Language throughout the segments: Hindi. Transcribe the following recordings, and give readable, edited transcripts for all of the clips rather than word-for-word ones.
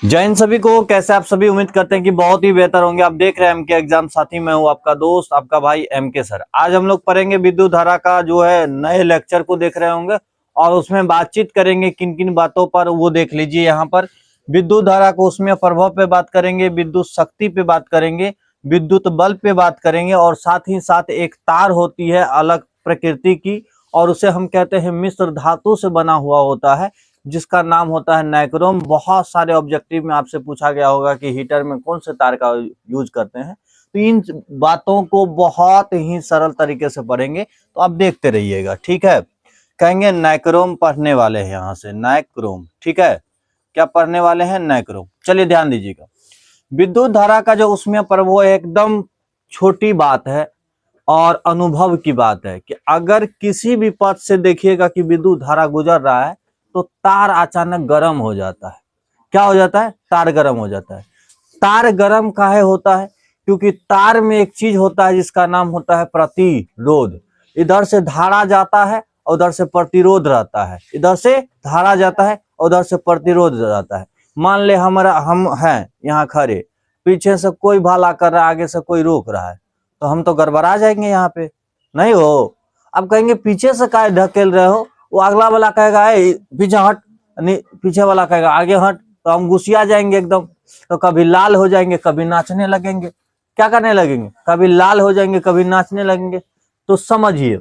जय हिंद सभी को। कैसे आप सभी? उम्मीद करते हैं कि बहुत ही बेहतर होंगे। आप देख रहे हैं एमके एग्जाम साथी। मैं हूं आपका दोस्त, आपका भाई एमके सर। आज हम लोग पढ़ेंगे विद्युत धारा का जो है नए लेक्चर को देख रहे होंगे और उसमें बातचीत करेंगे किन किन बातों पर, वो देख लीजिए। यहाँ पर विद्युत धारा को उसमें प्रभाव पे बात करेंगे, विद्युत शक्ति पे बात करेंगे, विद्युत बल्ब पे बात करेंगे और साथ ही साथ एक तार होती है अलग प्रकृति की और उसे हम कहते हैं मिश्र धातु से बना हुआ होता है जिसका नाम होता है नाइक्रोम। बहुत सारे ऑब्जेक्टिव में आपसे पूछा गया होगा कि हीटर में कौन से तार का यूज करते हैं, तो इन बातों को बहुत ही सरल तरीके से पढ़ेंगे, तो आप देखते रहिएगा, ठीक है। कहेंगे नाइक्रोम पढ़ने वाले हैं, यहाँ से नाइक्रोम, ठीक है। क्या पढ़ने वाले हैं? नाइक्रोम। चलिए ध्यान दीजिएगा। विद्युत धारा का जो उसमें प्रभाव एकदम छोटी बात है और अनुभव की बात है कि अगर किसी भी पथ से देखिएगा कि विद्युत धारा गुजर रहा है तो तार अचानक गर्म हो जाता है। क्या हो जाता है? तार गर्म हो जाता है। तार गर्म काहे होता है? क्योंकि तार में एक चीज होता है जिसका नाम होता है प्रतिरोध। इधर से धारा जाता है, उधर से प्रतिरोध रहता है। इधर से धारा जाता है, उधर से प्रतिरोध रहता है। मान ले हम हैं यहाँ खड़े, पीछे से कोई भाला कर रहा है, आगे से कोई रोक रहा है, तो हम तो गड़बड़ा जाएंगे यहाँ पे, नहीं हो? अब कहेंगे पीछे से काहे ढकेल रहे हो, वो अगला वाला कहेगा पीछे हट, नहीं पीछे वाला कहेगा आगे हट, तो हम गुस्सिया जाएंगे एकदम। तो कभी लाल हो जाएंगे, कभी नाचने लगेंगे। क्या करने लगेंगे? कभी लाल हो जाएंगे, कभी नाचने लगेंगे। तो समझिए,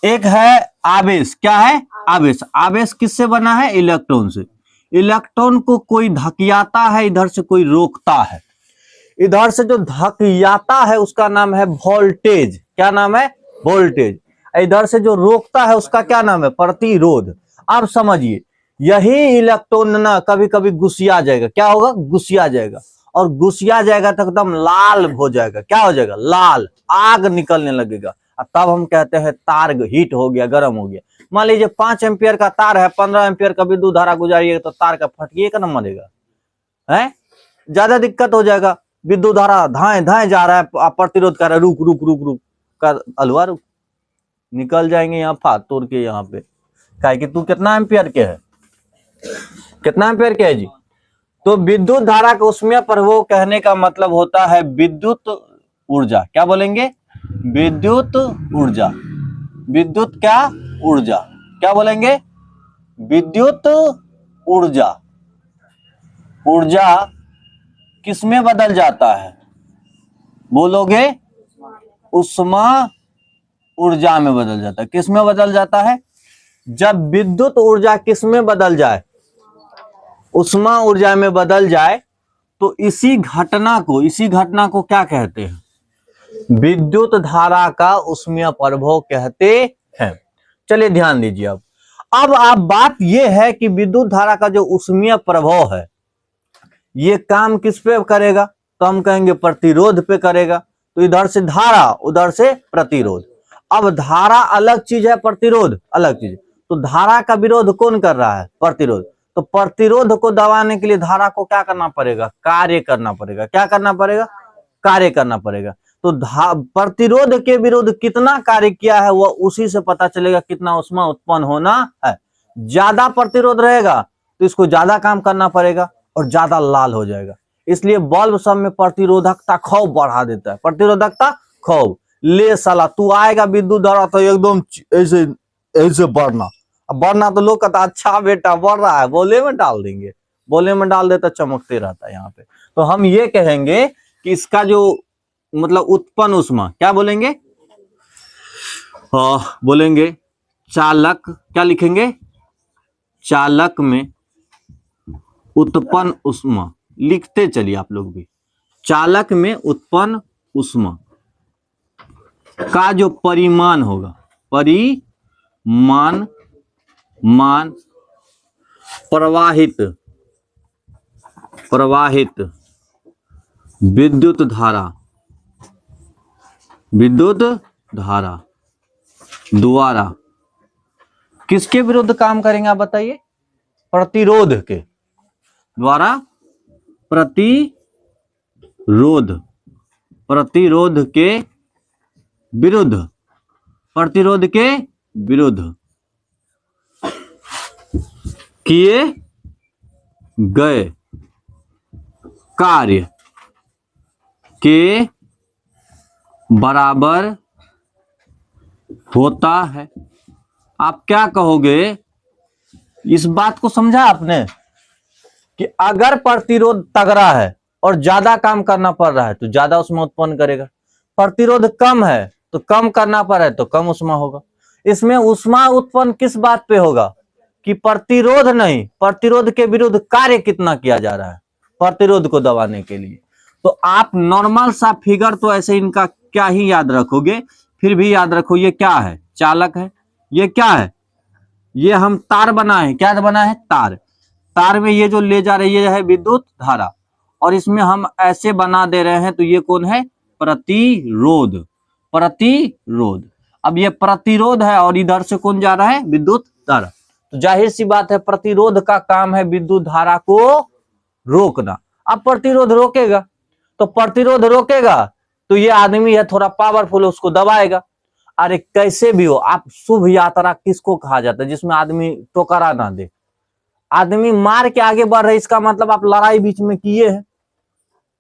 एक है आवेश। क्या है? आवेश। आवेश किससे बना है? इलेक्ट्रॉन से। इलेक्ट्रॉन को कोई धकियाता है, इधर से कोई रोकता है। इधर से जो धकियाता है उसका नाम है वोल्टेज। क्या नाम है? वोल्टेज। इधर से जो रोकता है उसका क्या नाम है? प्रतिरोध। अब समझिए, यही इलेक्ट्रॉन ना कभी कभी गुस्सिया जाएगा। क्या होगा? गुस्सिया जाएगा, और गुस्सिया जाएगा तो एकदम लाल हो जाएगा। क्या हो जाएगा? लाल, आग निकलने लगेगा। तब हम कहते हैं तार हीट हो गया, गर्म हो गया। मान लीजिए 5 एम्पियर का तार है, 15 एम्पियर का विद्युत धारा गुजारिएगा तो तार का फटिएगा ना, मरेगा है, ज्यादा दिक्कत हो जाएगा। विद्युत धारा धाए धाए जा रहा है, आप प्रतिरोध कर रहे हैं, रुक रुक रुक रुक कर, अलवा रुक, निकल जाएंगे यहाँ फात तोड़ के यहाँ पे। क्या कि तू कितना एम्पियर के है, कितना एम्पियर के है जी? तो विद्युत धारा का उसमें प्रभाव कहने का मतलब होता है विद्युत ऊर्जा। क्या बोलेंगे? विद्युत ऊर्जा। विद्युत क्या? ऊर्जा। क्या बोलेंगे? विद्युत ऊर्जा। ऊर्जा किसमें बदल जाता है? बोलोगे? उष्मा ऊर्जा में बदल जाता है। किसमें बदल जाता है? जब विद्युत ऊर्जा किसमें बदल जाए? उष्मा ऊर्जा में बदल जाए, तो इसी घटना को क्या कहते हैं? विद्युत धारा का उष्मीय प्रभाव कहते हैं। चलिए ध्यान दीजिए। अब आप बात यह है कि विद्युत धारा का जो उष्मीय प्रभाव है ये काम किस पे करेगा? तो हम कहेंगे प्रतिरोध पे करेगा। तो इधर से धारा, उधर से प्रतिरोध। अब धारा अलग चीज है, प्रतिरोध अलग चीज। तो धारा का विरोध कौन कर रहा है? प्रतिरोध। तो प्रतिरोध को दबाने के लिए धारा को क्या करना पड़ेगा? कार्य करना पड़ेगा। क्या करना पड़ेगा? कार्य करना पड़ेगा। तो प्रतिरोध के विरुद्ध कितना कार्य किया है वह उसी से पता चलेगा कितना उष्मा उत्पन्न होना है। ज्यादा प्रतिरोध रहेगा तो इसको ज्यादा काम करना पड़ेगा और ज्यादा लाल हो जाएगा। इसलिए बल्ब सब में प्रतिरोधकता खौफ बढ़ा देता है। प्रतिरोधकता खौफ। ले साला तू आएगा विद्युत धारा तो एकदम ऐसे ऐसे बढ़ना, अब बढ़ना तो लोग कहता अच्छा बेटा बढ़ रहा है, बोले में डाल देंगे, बोले में डाल देता चमकते रहता है यहाँ पे। तो हम ये कहेंगे कि इसका जो मतलब उत्पन्न उष्मा, क्या बोलेंगे? बोलेंगे चालक। क्या लिखेंगे? चालक में उत्पन्न उष्मा। लिखते चलिए आप लोग भी। चालक में उत्पन्न उष्मा का जो परिमाण होगा, परिमाण मान प्रवाहित विद्युत धारा द्वारा किसके विरुद्ध काम करेंगे आप बताइए? प्रतिरोध के द्वारा। प्रतिरोध के विरुद्ध किए गए कार्य के बराबर होता है। आप क्या कहोगे, इस बात को समझा आपने कि अगर प्रतिरोध तगड़ा है और ज्यादा काम करना पड़ रहा है तो ज्यादा ऊष्मा उत्पन्न करेगा, प्रतिरोध कम है तो कम करना पड़ रहा है तो कम ऊष्मा होगा। इसमें ऊष्मा उत्पन्न किस बात पे होगा कि प्रतिरोध नहीं, प्रतिरोध के विरुद्ध कार्य कितना किया जा रहा है प्रतिरोध को दबाने के लिए। तो आप नॉर्मल सा फिगर तो ऐसे इनका क्या ही याद रखोगे, फिर भी याद रखो ये क्या है, चालक है। ये क्या है, ये हम तार बनाए, क्या बना है, तार। तार में ये जो ले जा रही है विद्युत धारा, और इसमें हम ऐसे बना दे रहे हैं तो ये कौन है, प्रतिरोध। प्रतिरोध, अब ये प्रतिरोध है और इधर से कौन जा रहा है, विद्युत धारा। तो जाहिर सी बात है प्रतिरोध का काम है विद्युत धारा को रोकना। अब प्रतिरोध रोकेगा तो प्रतिरोध रोकेगा तो ये आदमी है थोड़ा पावरफुल, उसको दबाएगा। अरे कैसे भी हो, आप शुभ यात्रा किसको कहा जाता है, जिसमें आदमी टोकरा ना दे, आदमी मार के आगे बढ़ रहे, इसका मतलब आप लड़ाई बीच में किए हैं।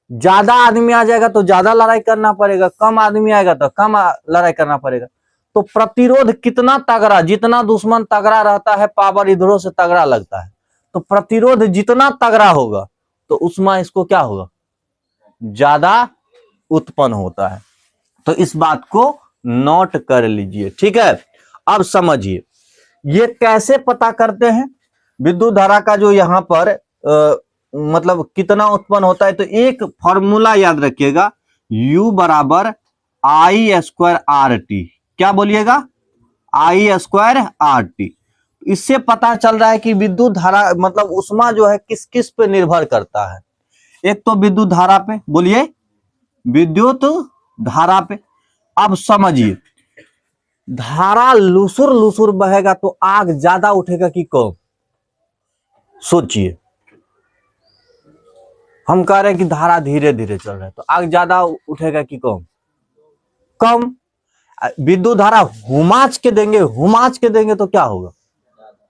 ज्यादा आदमी आ जाएगा तो ज्यादा लड़ाई करना पड़ेगा, कम आदमी आएगा तो कम लड़ाई करना पड़ेगा। तो प्रतिरोध कितना तगड़ा, जितना दुश्मन तगड़ा रहता है पावर इधरों से तगड़ा लगता है, तो प्रतिरोध जितना तगड़ा होगा तो ऊष्मा इसको क्या होगा, ज्यादा उत्पन्न होता है। तो इस बात को नोट कर लीजिए, ठीक है। अब समझिए ये कैसे पता करते हैं विद्युत धारा का जो यहाँ पर मतलब कितना उत्पन्न होता है। तो एक फॉर्मूला याद रखिएगा, U बराबर I स्क्वायर RT। क्या बोलिएगा, I स्क्वायर RT। इससे पता चल रहा है कि विद्युत धारा मतलब ऊष्मा जो है किस किस पे निर्भर करता है। एक तो विद्युत धारा पे, बोलिए विद्युत धारा पे। अब समझिए धारा लुसुर लुसुर बहेगा तो आग ज्यादा उठेगा कि कम, सोचिए। हम कह रहे हैं कि धारा धीरे धीरे चल रहा है तो आग ज्यादा उठेगा कि कम, कम। विद्युत धारा हुमाच के देंगे तो क्या होगा,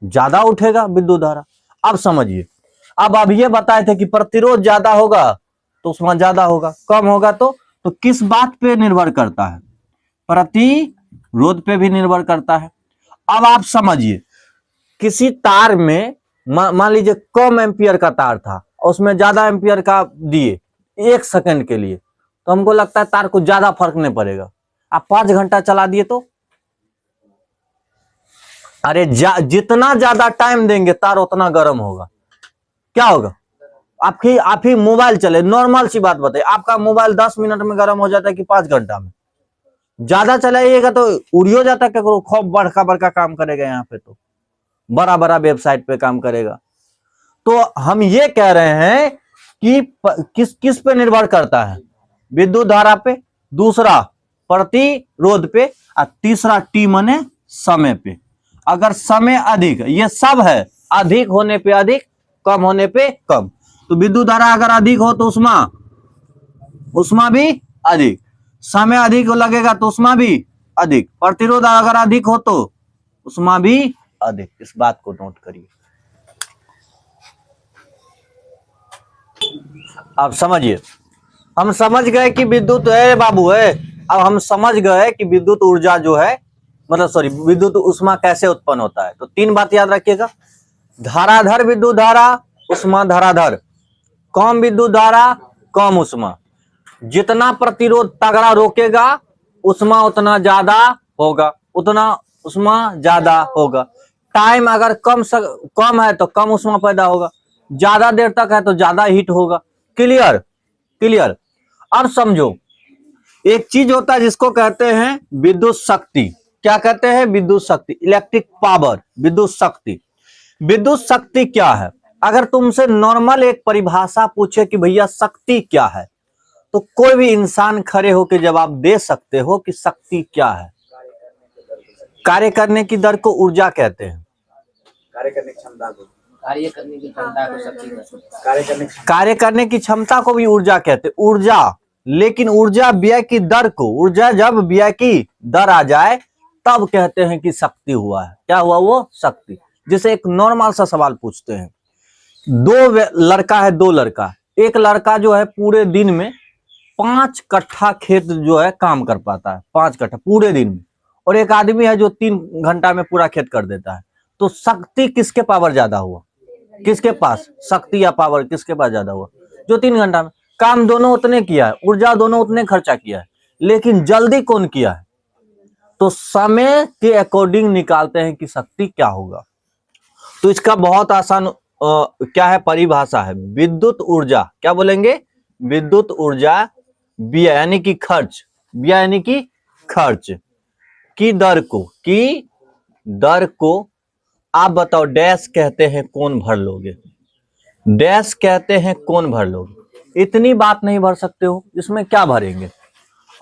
ज्यादा उठेगा विद्युत धारा। अब समझिए, अब ये बताए थे कि प्रतिरोध ज्यादा होगा तो उसमें ज्यादा होगा, कम होगा तो किस बात पे निर्भर करता है, प्रतिरोध पे भी निर्भर करता है। अब आप समझिए किसी तार में मान लीजिए कम एम्पियर का तार था और उसमें ज्यादा एम्पियर का दिए 1 सेकंड के लिए, तो हमको लगता है तार को ज्यादा फर्क नहीं पड़ेगा। आप 5 घंटा चला दिए तो अरे जितना ज्यादा टाइम देंगे तार उतना गर्म होगा। क्या होगा, आप ही मोबाइल चले, नॉर्मल सी बात बताइए, आपका मोबाइल 10 मिनट में गर्म हो जाता है कि 5 घंटा में? ज्यादा चलाइएगा तो उड़ी हो जाता है, खूब बड़का बड़का काम करेगा, यहाँ पे तो बड़ा बड़ा वेबसाइट पे काम करेगा। तो हम ये कह रहे हैं कि किस पे निर्भर करता है, विद्युत धारा पे, दूसरा प्रतिरोध पे, और तीसरा टी माने समय पे। अगर समय अधिक, ये सब है, अधिक होने पे अधिक, कम होने पे कम। तो विद्युत धारा अगर अधिक हो तो उष्मा भी अधिक, समय अधिक लगेगा तो उष्मा भी अधिक, प्रतिरोध अगर अधिक हो तो उष्मा भी अधिक। इस बात को नोट करिए। अब समझिए, हम समझ गए कि विद्युत है बाबू है। अब हम समझ गए कि विद्युत ऊर्जा जो है विद्युत ऊष्मा कैसे उत्पन्न होता है। तो 3 बात याद रखिएगा, धाराधर विद्युत धारा, उष्मा धाराधर, कम विद्युत धारा, कम उष्मा। जितना प्रतिरोध तगड़ा रोकेगा उष्मा उतना ज्यादा होगा, उतना उष्मा ज्यादा होगा। टाइम अगर कम है तो कम उष्मा पैदा होगा, ज्यादा देर तक है तो ज्यादा हीट होगा। क्लियर। अब समझो, एक चीज होता है जिसको कहते हैं विद्युत शक्ति। क्या कहते हैं, विद्युत शक्ति, इलेक्ट्रिक पावर, विद्युत शक्ति। विद्युत शक्ति क्या है? अगर तुमसे नॉर्मल एक परिभाषा पूछे कि भैया शक्ति क्या है, तो कोई भी इंसान खड़े होकर जवाब दे सकते हो कि शक्ति क्या है। कार्य करने की दर को ऊर्जा कहते हैं, कार्य करने की क्षमता को भी ऊर्जा कहते हैं, ऊर्जा। लेकिन ऊर्जा व्यय की दर को, ऊर्जा जब व्यय की दर आ जाए तब कहते हैं कि शक्ति हुआ है। क्या हुआ, वो शक्ति। जैसे एक नॉर्मल सा सवाल पूछते हैं, दो लड़का, एक लड़का जो है पूरे दिन में 5 कट्ठा खेत जो है काम कर पाता है, 5 कट्ठा पूरे दिन में, और एक आदमी है जो 3 घंटा में पूरा खेत कर देता है। तो शक्ति किसके पावर ज्यादा हुआ, किसके पास शक्ति या पावर किसके पास ज्यादा हुआ, जो 3 घंटा में काम दोनों उतने किया है, ऊर्जा दोनों उतने खर्चा किया है, लेकिन जल्दी कौन किया है। तो समय के अकॉर्डिंग निकालते हैं कि शक्ति क्या होगा। तो इसका बहुत आसान क्या है परिभाषा है, विद्युत ऊर्जा, क्या बोलेंगे, विद्युत ऊर्जा व्यय यानी कि खर्च, व्यय यानी कि खर्च की दर को आप बताओ डैश कहते हैं कौन भर लोगे, डैश कहते हैं कौन भर लोगे। इतनी बात नहीं भर सकते हो, इसमें क्या भरेंगे,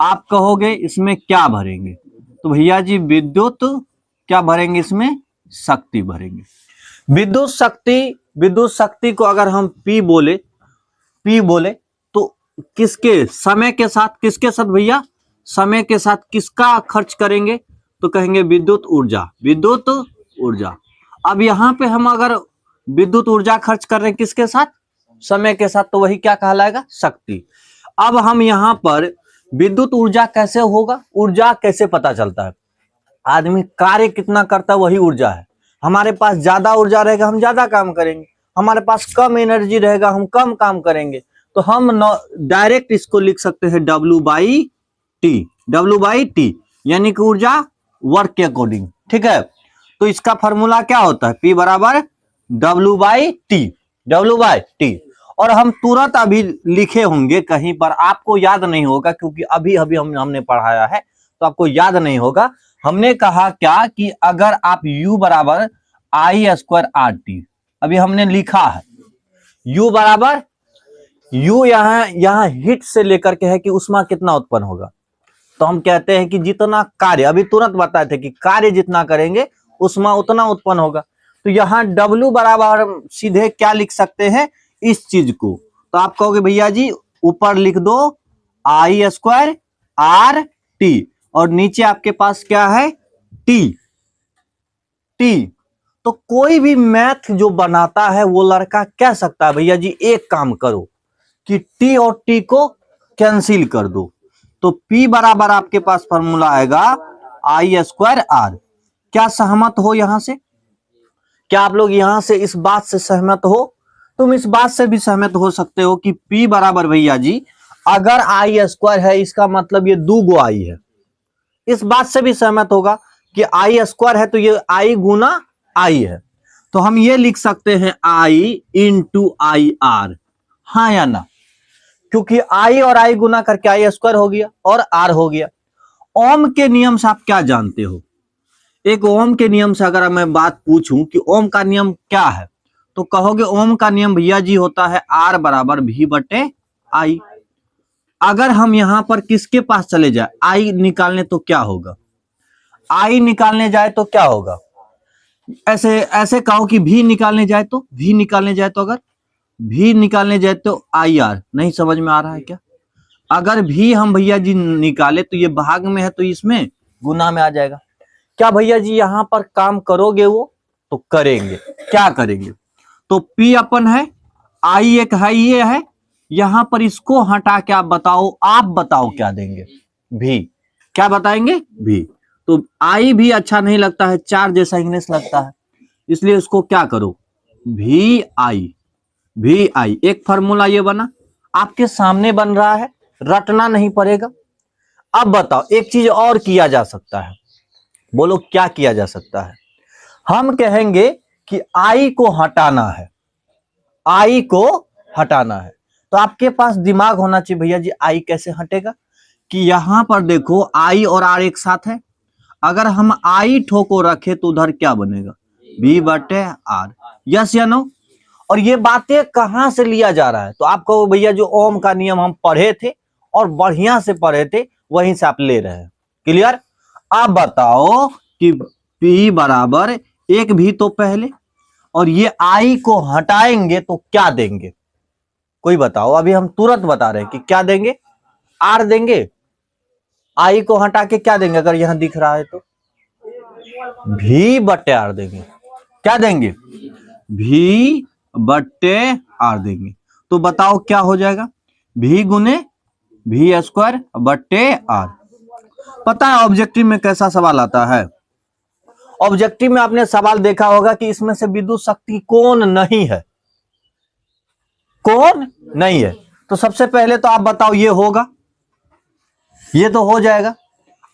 आप कहोगे इसमें क्या भरेंगे, तो भैया जी विद्युत क्या भरेंगे, इसमें शक्ति भरेंगे। विद्युत शक्ति को अगर हम P बोले तो किसके समय के साथ, किसके साथ भैया, समय के साथ किसका खर्च करेंगे, तो कहेंगे विद्युत ऊर्जा। अब यहाँ पे हम अगर विद्युत ऊर्जा खर्च कर रहे हैं किसके साथ, समय के साथ, तो वही क्या कहलाएगा, शक्ति। अब हम यहाँ पर विद्युत ऊर्जा कैसे होगा, ऊर्जा कैसे पता चलता है, आदमी कार्य कितना करता है वही ऊर्जा है। हमारे पास ज्यादा ऊर्जा रहेगा हम ज्यादा काम करेंगे, हमारे पास कम एनर्जी रहेगा हम कम काम करेंगे। तो हम डायरेक्ट इसको लिख सकते हैं W/T यानी कि ऊर्जा वर्क के अकॉर्डिंग, ठीक है। तो इसका फॉर्मूला क्या होता है, P बराबर W/T। और हम तुरंत अभी लिखे होंगे कहीं पर, आपको याद नहीं होगा क्योंकि अभी हमने पढ़ाया है तो आपको याद नहीं होगा। हमने कहा क्या कि अगर आप U बराबर I² RT, अभी हमने लिखा है U बराबर, U यहाँ हीट से लेकर के है कि उष्मा कितना उत्पन्न होगा, तो हम कहते हैं कि जितना कार्य, अभी तुरंत बताए थे कि कार्य जितना करेंगे उष्मा उतना उत्पन्न होगा। तो यहाँ W बराबर सीधे क्या लिख सकते हैं, इस चीज को, तो आप कहोगे भैया जी ऊपर लिख दो I² RT और नीचे आपके पास क्या है T। तो कोई भी मैथ जो बनाता है वो लड़का कह सकता है भैया जी एक काम करो कि T और T को कैंसिल कर दो, तो P बराबर आपके पास फॉर्मूला आएगा I² R। क्या सहमत हो यहां से, क्या आप लोग यहां से इस बात से सहमत हो, तुम इस बात से भी सहमत हो सकते हो कि P बराबर भैया जी अगर I² है इसका मतलब ये 2 गो I है, इस बात से भी सहमत होगा कि I² है तो ये I गुना I है, तो हम ये लिख सकते हैं I × IR, हाँ या ना, क्योंकि I और I गुना करके I² हो गया और R हो गया। ओम के नियम से आप क्या जानते हो, एक ओम के नियम से अगर मैं बात पूछूं कि ओम का नियम क्या है, तो कहोगे ओम का नियम भैया जी होता है R बराबर V/I। अगर हम यहां पर किसके पास चले जाए I निकालने तो क्या होगा, I निकालने जाए तो क्या होगा, ऐसे कहो कि V निकालने जाए तो, अगर V निकालने जाए तो IR, नहीं समझ में आ रहा है क्या, अगर V हम भैया जी निकाले तो ये भाग में है तो इसमें गुना में आ जाएगा। क्या भैया जी यहां पर काम करोगे वो, तो करेंगे, क्या करेंगे, तो P अपन है, I एक है, ये है, यहां पर इसको हटा के आप बताओ क्या देंगे, V, क्या बताएंगे V। तो I भी अच्छा नहीं लगता है, 4 जैसा इंग्लिश लगता है, इसलिए इसको क्या करो VI। एक फॉर्मूला ये बना, आपके सामने बन रहा है, रटना नहीं पड़ेगा। अब बताओ एक चीज और किया जा सकता है, बोलो क्या किया जा सकता है, हम कहेंगे कि I को हटाना है, तो आपके पास दिमाग होना चाहिए भैया जी I कैसे हटेगा, कि यहां पर देखो I और R एक साथ है, अगर हम I ठोको रखे तो उधर क्या बनेगा V/R, यस या नो। और ये बातें कहां से लिया जा रहा है, तो आप कहो भैया जो ओम का नियम हम पढ़े थे और बढ़िया से पढ़े थे वहीं से आप ले रहे हैं, क्लियर। आप बताओ कि P बराबर एक भी तो पहले, और ये I को हटाएंगे तो क्या देंगे, कोई बताओ, अभी हम तुरंत बता रहे हैं कि क्या देंगे, R देंगे, I को हटा के क्या देंगे, अगर यहां दिख रहा है तो V/R देंगे, क्या देंगे V/R देंगे। तो बताओ क्या हो जाएगा, V गुने V² बट्टे R। पता है ऑब्जेक्टिव में कैसा सवाल आता है? ऑब्जेक्टिव में आपने सवाल देखा होगा कि इसमें से विद्युत शक्ति कौन नहीं है, कौन नहीं है। तो सबसे पहले तो आप बताओ ये होगा, ये तो हो जाएगा।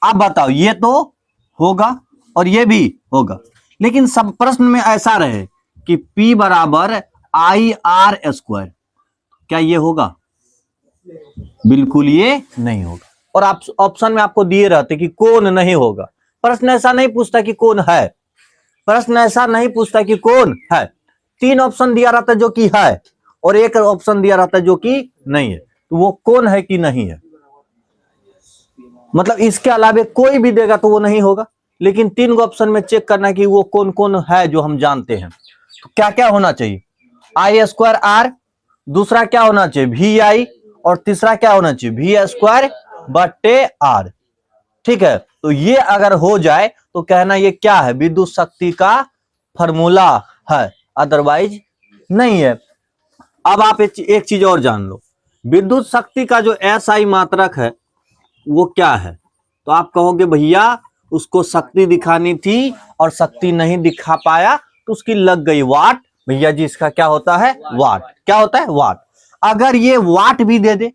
आप बताओ ये तो होगा और ये भी होगा, लेकिन सब प्रश्न में ऐसा रहे कि P बराबर IR², क्या ये होगा? बिल्कुल ये नहीं होगा। और आप ऑप्शन में आपको दिए रहते कि कौन नहीं होगा। प्रश्न ऐसा नहीं पूछता कि कौन है, प्रश्न ऐसा नहीं पूछता कि कौन है। 3 ऑप्शन दिया रहता है जो कि है, और 1 ऑप्शन दिया रहता है जो कि नहीं है। तो वो कौन है कि नहीं है, मतलब इसके अलावा कोई भी देगा तो वो नहीं होगा। लेकिन 3 ऑप्शन में चेक करना कि वो कौन कौन है जो हम जानते हैं। तो क्या क्या होना चाहिए, I²R, दूसरा क्या होना चाहिए VI, और तीसरा क्या होना चाहिए V² बट्टे R। ठीक है, तो ये अगर हो जाए तो कहना ये क्या है, विद्युत शक्ति का फॉर्मूला है, अदरवाइज नहीं है। अब आप एक चीज और जान लो, विद्युत शक्ति का जो SI मात्रक है वो क्या है। तो आप कहोगे भैया उसको शक्ति दिखानी थी और शक्ति नहीं दिखा पाया तो उसकी लग गई वाट। भैया जी इसका क्या होता है, वाट। क्या होता है, वाट। अगर ये वाट भी दे दे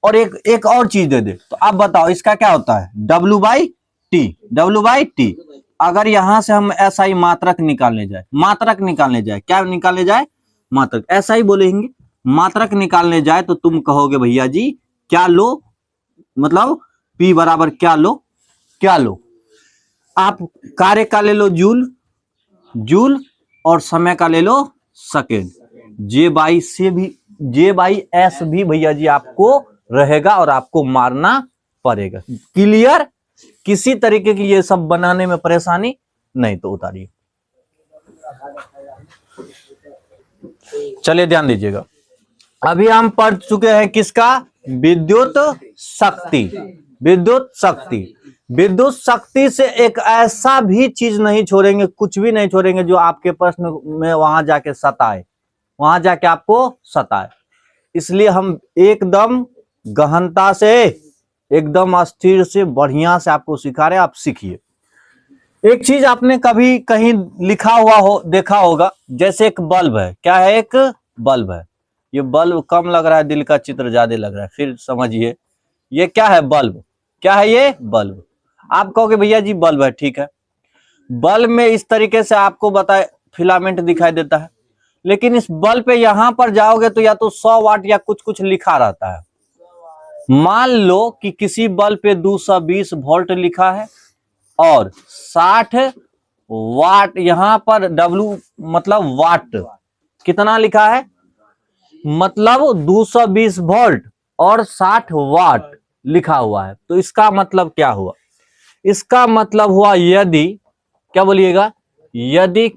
और एक और चीज दे दे तो आप बताओ इसका क्या होता है, W/T। W/T। अगर यहां से हम SI मात्रक निकालने जाए, मात्रक निकालने जाए, क्या निकालने जाए, मात्रक, SI बोलेंगे, मात्रक निकालने जाए तो तुम कहोगे भैया जी क्या लो, मतलब P बराबर क्या लो, क्या लो, आप कार्य का ले लो जूल, जूल, और समय का ले लो सेकेंड। J/S भी भैया जी आपको रहेगा और आपको मारना पड़ेगा। क्लियर? किसी तरीके की ये सब बनाने में परेशानी नहीं तो उतारिए। चलिए ध्यान दीजिएगा, अभी हम पढ़ चुके हैं किसका, विद्युत शक्ति। विद्युत शक्ति, विद्युत शक्ति से एक ऐसा भी चीज नहीं छोड़ेंगे, कुछ भी नहीं छोड़ेंगे जो आपके प्रश्न में वहां जाके सताए, वहां जाके आपको सताए। इसलिए हम एकदम गहनता से, एकदम स्थिर से, बढ़िया से आपको सिखा रहे हैं, आप सीखिए। एक चीज आपने कभी कहीं लिखा हुआ हो, देखा होगा, जैसे एक बल्ब है, क्या है, एक बल्ब है। ये बल्ब कम लग रहा है, दिल का चित्र ज्यादा लग रहा है, फिर समझिए ये क्या है, बल्ब। क्या है ये, बल्ब। आप कहोगे भैया जी बल्ब है, ठीक है, बल्ब में इस तरीके से आपको बताए फिलामेंट दिखाई देता है, लेकिन इस बल्ब पे यहां पर जाओगे तो या तो 100 वाट या कुछ कुछ लिखा रहता है। मान लो कि किसी बल्ब पे 220 वोल्ट लिखा है और 60 वाट, यहां पर W मतलब वाट, कितना लिखा है, मतलब 220 वोल्ट और 60 वाट लिखा हुआ है। तो इसका मतलब क्या हुआ, इसका मतलब हुआ यदि, क्या बोलिएगा, यदि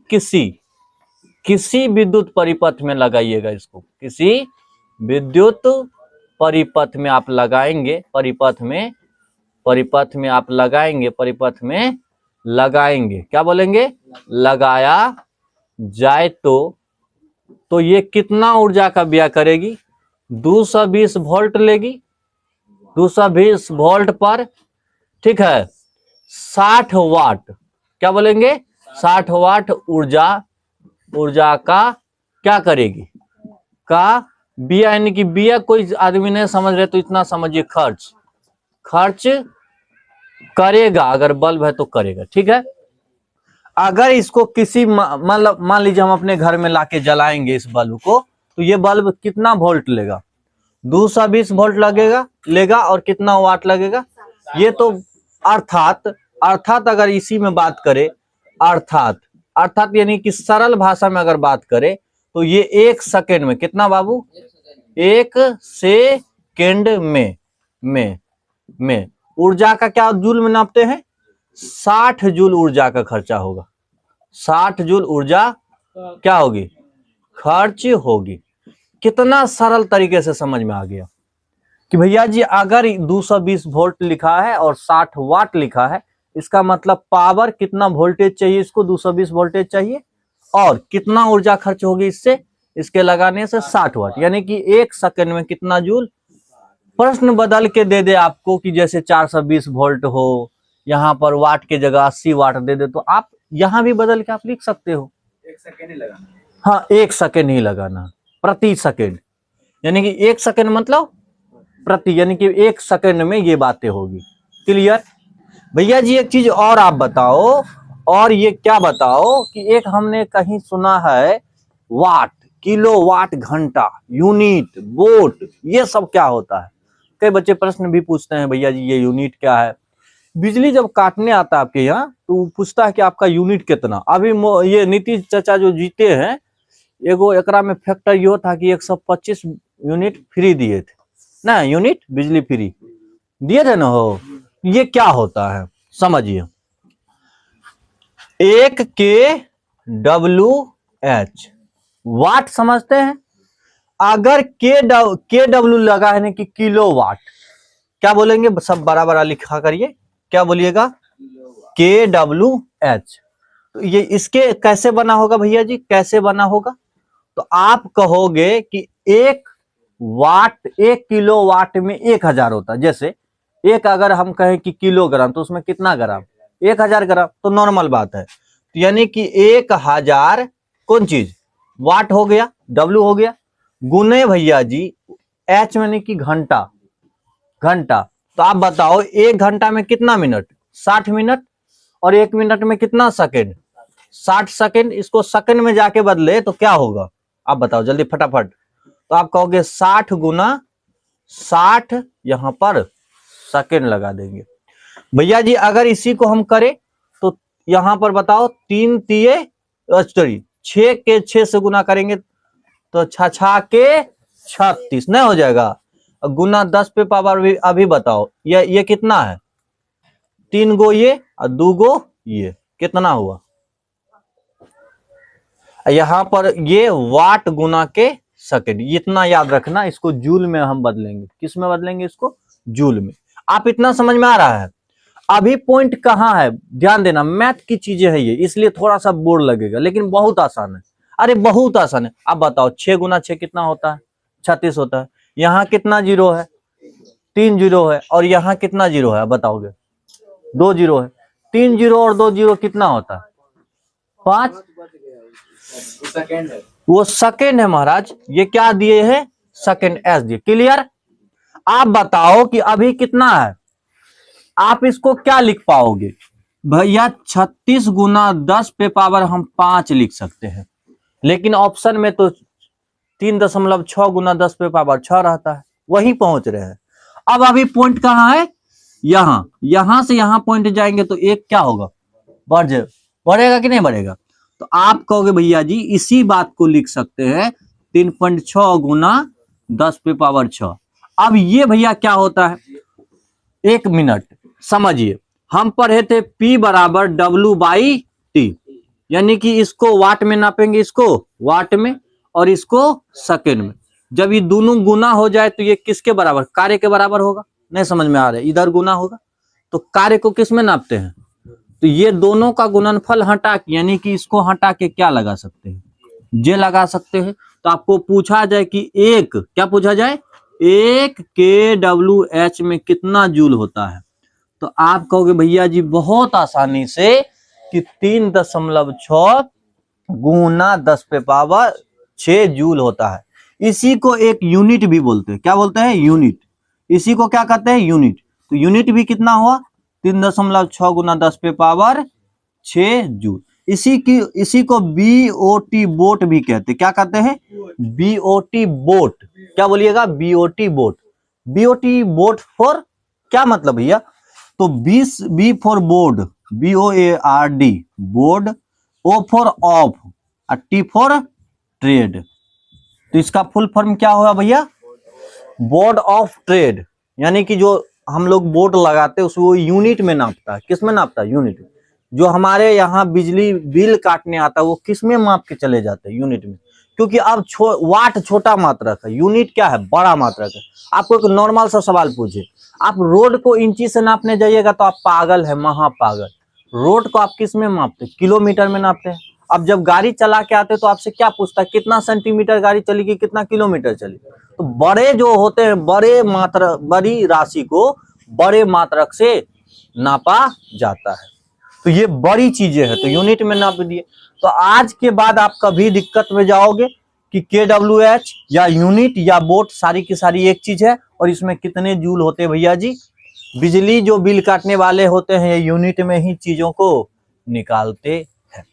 किसी विद्युत परिपथ में लगाइएगा इसको, किसी विद्युत परिपथ में आप लगाएंगे, परिपथ में आप लगाएंगे, परिपथ में लगाएंगे, क्या बोलेंगे, लगाया जाए तो ये कितना ऊर्जा का व्यय करेगी, 220 वोल्ट लेगी, 220 वोल्ट पर, ठीक है, 60 वाट, क्या बोलेंगे, 60 वाट ऊर्जा का क्या करेगी, का व्यय, यानी कि व्यय कोई आदमी नहीं समझ रहे तो इतना समझिए, खर्च करेगा, अगर बल्ब है तो करेगा, ठीक है। अगर इसको किसी मान लीजिए हम अपने घर में लाके जलाएंगे इस बल्ब को, तो ये बल्ब कितना वोल्ट लेगा, 220 वोल्ट लेगा और कितना वाट लगेगा, ये तो अर्थात अगर इसी में बात करें, अर्थात यानी कि सरल भाषा में अगर बात करें तो ये 1 सेकेंड में कितना बाबू, 1 सेकेंड में ऊर्जा का क्या जूल में नापते हैं, 60 जूल ऊर्जा का खर्चा होगा, 60 जूल ऊर्जा क्या होगी, खर्च होगी। कितना सरल तरीके से समझ में आ गया कि भैया जी अगर 220 वोल्ट लिखा है और 60 वाट लिखा है, इसका मतलब पावर कितना वोल्टेज चाहिए, इसको 220 वोल्टेज चाहिए, और कितना ऊर्जा खर्च होगी इससे, इसके लगाने से 60 वाट, यानी कि 1 सेकंड में कितना जूल। प्रश्न बदल के दे दे आपको कि जैसे 420 वोल्ट हो, यहाँ पर वाट के जगह 80 वाट दे दे, तो आप यहाँ भी बदल के आप लिख सकते हो। 1 सेकंड ही लगाना। हाँ, 1 सेकंड ही लगाना, प्रति सेकंड, यानी कि 1 सेकंड मतलब प्रति, यानी कि 1 सेकंड में ये बातें होगी। क्लियर भैया जी। एक चीज और आप बताओ, और ये क्या बताओ कि एक हमने कहीं सुना है वाट, किलो वाट, घंटा, यूनिट, वोट, ये सब क्या होता है। कई बच्चे प्रश्न भी पूछते हैं भैया जी ये यूनिट क्या है। बिजली जब काटने आता है आपके यहाँ तो पूछता है कि आपका यूनिट कितना। अभी ये नीतीश चाचा जो जीते हैं, एगो एकरा में फैक्टर यो था कि 125 यूनिट फ्री दिए थे ना, यूनिट बिजली फ्री दिए थे ना हो। ये क्या होता है समझिए, 1 kWh वाट समझते हैं। अगर kW लगा है ना कि किलो वाट, क्या बोलेंगे, सब बड़ा बड़ा लिखा करिए, क्या बोलिएगा, kWh। तो ये इसके कैसे बना होगा भैया जी, कैसे बना होगा, तो आप कहोगे कि 1 वाट, 1 किलो वाट में 1000 होता है। जैसे एक अगर हम कहें कि किलोग्राम, तो उसमें कितना ग्राम, 1000 ग्राम, तो नॉर्मल बात है। तो यानी कि 1000 कौन चीज, वाट हो गया, W हो गया, गुने भैया जी H यानी कि घंटा, घंटा। तो आप बताओ 1 घंटा में कितना मिनट, 60 मिनट, और 1 मिनट में कितना सेकंड, 60 सेकंड। इसको सेकंड में जाके बदले तो क्या होगा, आप बताओ जल्दी फटाफट। तो आप कहोगे 60 गुना 60, यहां पर सेकंड लगा देंगे भैया जी। अगर इसी को हम करें तो यहां पर बताओ 3 तिये 6 के 6 से गुना करेंगे तो 6 के 36 नहीं हो जाएगा, गुना 10 पे पावर भी। अभी बताओ ये कितना है, 3 गो ये और 2 गो ये, कितना हुआ। यहां पर ये वाट गुना के सेकंड, इतना याद रखना। इसको जूल में हम बदलेंगे, किस में बदलेंगे, इसको जूल में। आप इतना समझ में आ रहा है। अभी पॉइंट कहां है, ध्यान देना, मैथ की चीजें है ये, इसलिए थोड़ा सा बोर लगेगा, लेकिन बहुत आसान है। अरे बहुत आसान है। आप बताओ 6 गुना 6 कितना होता है, 36 होता है। यहाँ कितना जीरो है, 3 जीरो है, और यहाँ कितना जीरो है, बताओगे, 2 जीरो है। 3 जीरो और 2 जीरो कितना होता है, 5। सेकंड है, वो सेकंड है महाराज। ये क्या दिए है, सेकंड एस दिए। क्लियर। आप बताओ कि अभी कितना है, आप इसको क्या लिख पाओगे भैया, 36 गुना 10 पे पावर हम 5 लिख सकते हैं, लेकिन ऑप्शन में तो 3.6 गुना 10 पे पावर 6 रहता है, वहीं पहुंच रहे हैं। अब अभी पॉइंट कहां है, यहां से यहां पॉइंट जाएंगे तो एक क्या होगा, बढ़ेगा कि नहीं बढ़ेगा। तो आप कहोगे भैया जी इसी बात को लिख सकते हैं 3.6 गुना 10 पे पावर 6। अब ये भैया क्या होता है, 1 मिनट। समझिए हम पढ़े थे P बराबर W/T, यानी कि इसको वाट में नापेंगे, इसको वाट में और इसको सेकंड में। जब ये दोनों गुना हो जाए तो ये किसके बराबर, कार्य के बराबर होगा। नहीं समझ में आ रहा है, इधर गुना होगा तो कार्य को किस में नापते हैं, तो ये दोनों का गुणनफल हटा के, यानी कि इसको हटा के क्या लगा सकते हैं, जे लगा सकते हैं। तो आपको पूछा जाए कि एक, क्या पूछा जाए, 1 kWh में कितना जूल होता है, तो आप कहोगे भैया जी बहुत आसानी से कि 3.6 गुना 10 पे पावर 6 जूल होता है। इसी को एक यूनिट भी बोलते हैं, क्या बोलते हैं, यूनिट। इसी को क्या कहते हैं, यूनिट। तो यूनिट भी कितना हुआ, 3.6 गुना 10 पे पावर 6 जूल। इसी को BOT बोट भी कहते हैं, क्या कहते हैं, BOT बोट। क्या बोलिएगा, BOT boat. BOT boat for क्या मतलब भैया, तो B for board, BOARD board, O for of और T फॉर ट्रेड। तो इसका फुल फॉर्म क्या होगा भैया, बोर्ड ऑफ ट्रेड। यानी कि जो हम लोग बोर्ड लगाते हैं उसको यूनिट में नापता है, किस में नापता है, यूनिट। जो हमारे यहाँ बिजली बिल काटने आता है वो किस में माप के चले जाते हैं, यूनिट में। क्योंकि अब वाट छोटा मात्रक है, यूनिट क्या है, बड़ा मात्रक है। आपको एक नॉर्मल सा सवाल पूछे, आप रोड को इंची से नापने जाइएगा तो आप पागल है, महापागल। रोड को आप किस में मापते हैं, किलोमीटर में नापते हैं। अब जब गाड़ी चला के आते तो आपसे क्या पूछता है, कितना सेंटीमीटर गाड़ी चलेगी, कितना किलोमीटर चली। तो बड़े जो होते हैं, बड़ी राशि को बड़े मात्रक से नापा जाता है। तो ये बड़ी चीजें हैं, तो यूनिट में नाप दिए। तो आज के बाद आप कभी दिक्कत में जाओगे कि KWH या यूनिट या वोट, सारी की सारी एक चीज है। और इसमें कितने जूल होते हैं भैया जी, बिजली जो बिल काटने वाले होते हैं यूनिट में ही चीजों को निकालते हैं।